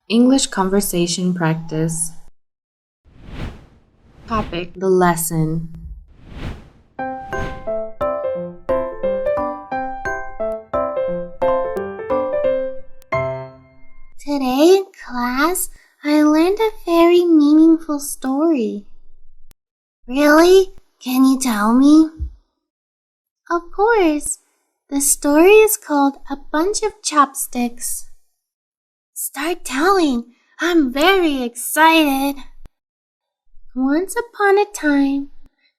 English conversation practice. Topic: the lesson. Today in class, I learned a very meaningful story. Really? Can you tell me? Of course. The story is called A Bunch of Chopsticks. Start telling. I'm very excited. Once upon a time,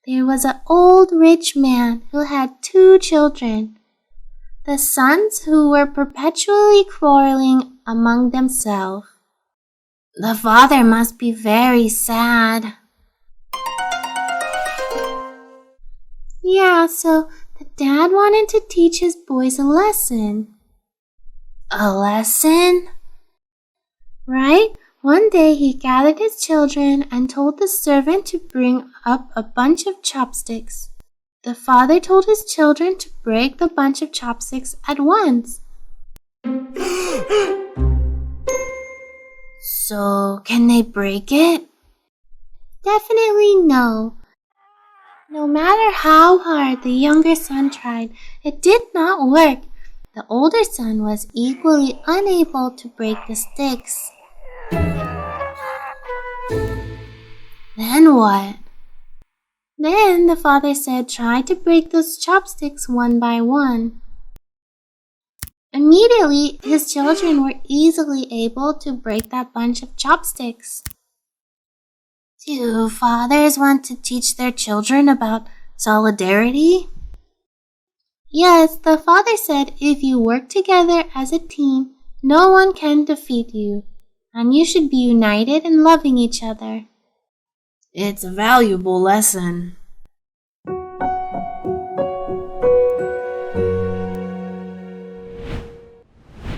there was an old rich man who had 2 children. The sons who were perpetually quarreling among themselves. The father must be very sad. Yeah, so the dad wanted to teach his boys a lesson. A lesson? Right? One day he gathered his children and told the servant to bring up a bunch of chopsticks. The father told his children to break the bunch of chopsticks at once. So, can they break it? Definitely no. No matter how hard the younger son tried, it did not work. The older son was equally unable to break the sticks. Then what? Then the father said, try to break those chopsticks one by one. Immediately, his children were easily able to break that bunch of chopsticks. Do fathers want to teach their children about solidarity? Yes, the father said if you work together as a team, no one can defeat you, and you should be united and loving each other. It's a valuable lesson.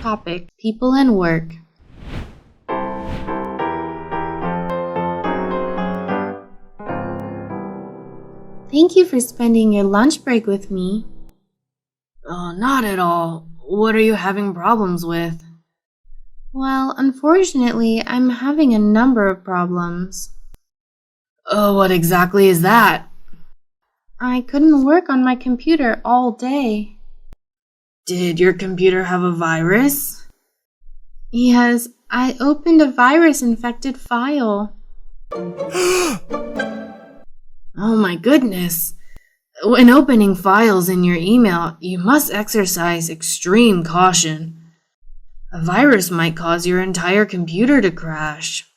Topic: people and work. Thank you for spending your lunch break with me. Not at all. What are you having problems with? Well, unfortunately, I'm having a number of problems. Oh, what exactly is that? I couldn't work on my computer all day. Did your computer have a virus? Yes, I opened a virus-infected file. Oh my goodness. When opening files in your email, you must exercise extreme caution. A virus might cause your entire computer to crash.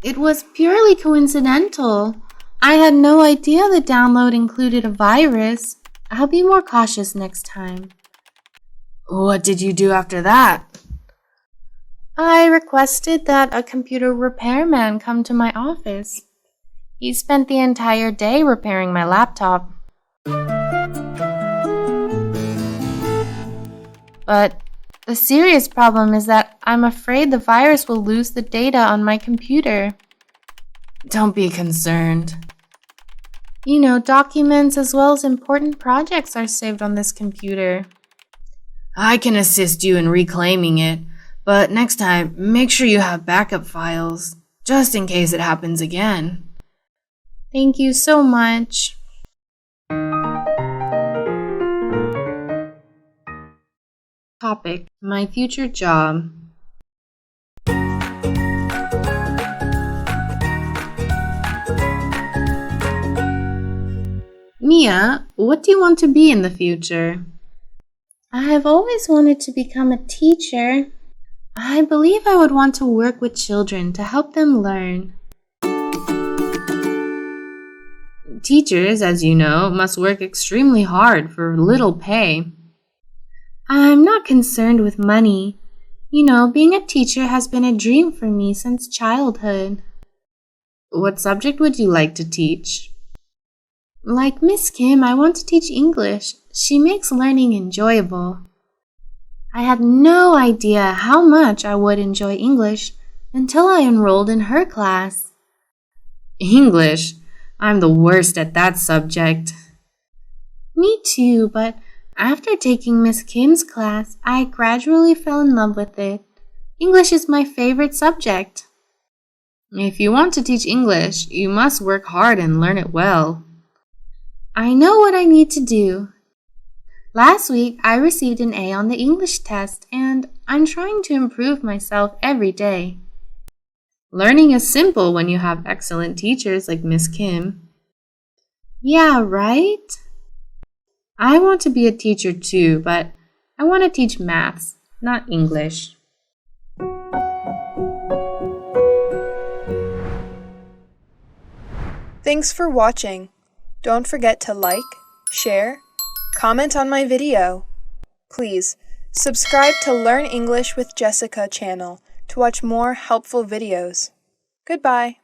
It was purely coincidental. I had no idea the download included a virus. I'll be more cautious next time. What did you do after that? I requested that a computer repairman come to my office. He spent the entire day repairing my laptop. But the serious problem is that I'm afraid the virus will lose the data on my computer. Don't be concerned. You know, documents as well as important projects are saved on this computer. I can assist you in reclaiming it, but next time, make sure you have backup files, just in case it happens again. Thank you so much. Topic: my future job. Mia, what do you want to be in the future? I have always wanted to become a teacher. I believe I would want to work with children to help them learn. Teachers, as you know, must work extremely hard for little pay. I'm not concerned with money. You know, being a teacher has been a dream for me since childhood. What subject would you like to teach? Like Miss Kim, I want to teach English. She makes learning enjoyable. I had no idea how much I would enjoy English until I enrolled in her class. English? I'm the worst at that subject. Me too, but after taking Miss Kim's class, I gradually fell in love with it. English is my favorite subject. If you want to teach English, you must work hard and learn it well. I know what I need to do. Last week, I received an A on the English test, and I'm trying to improve myself every day. Learning is simple when you have excellent teachers like Miss Kim. Yeah, right? I want to be a teacher too, but I want to teach maths, not English. Thanks for watching. Don't forget to like, share, comment on my video. Please, subscribe to Learn English with Jessica channel to watch more helpful videos. Goodbye.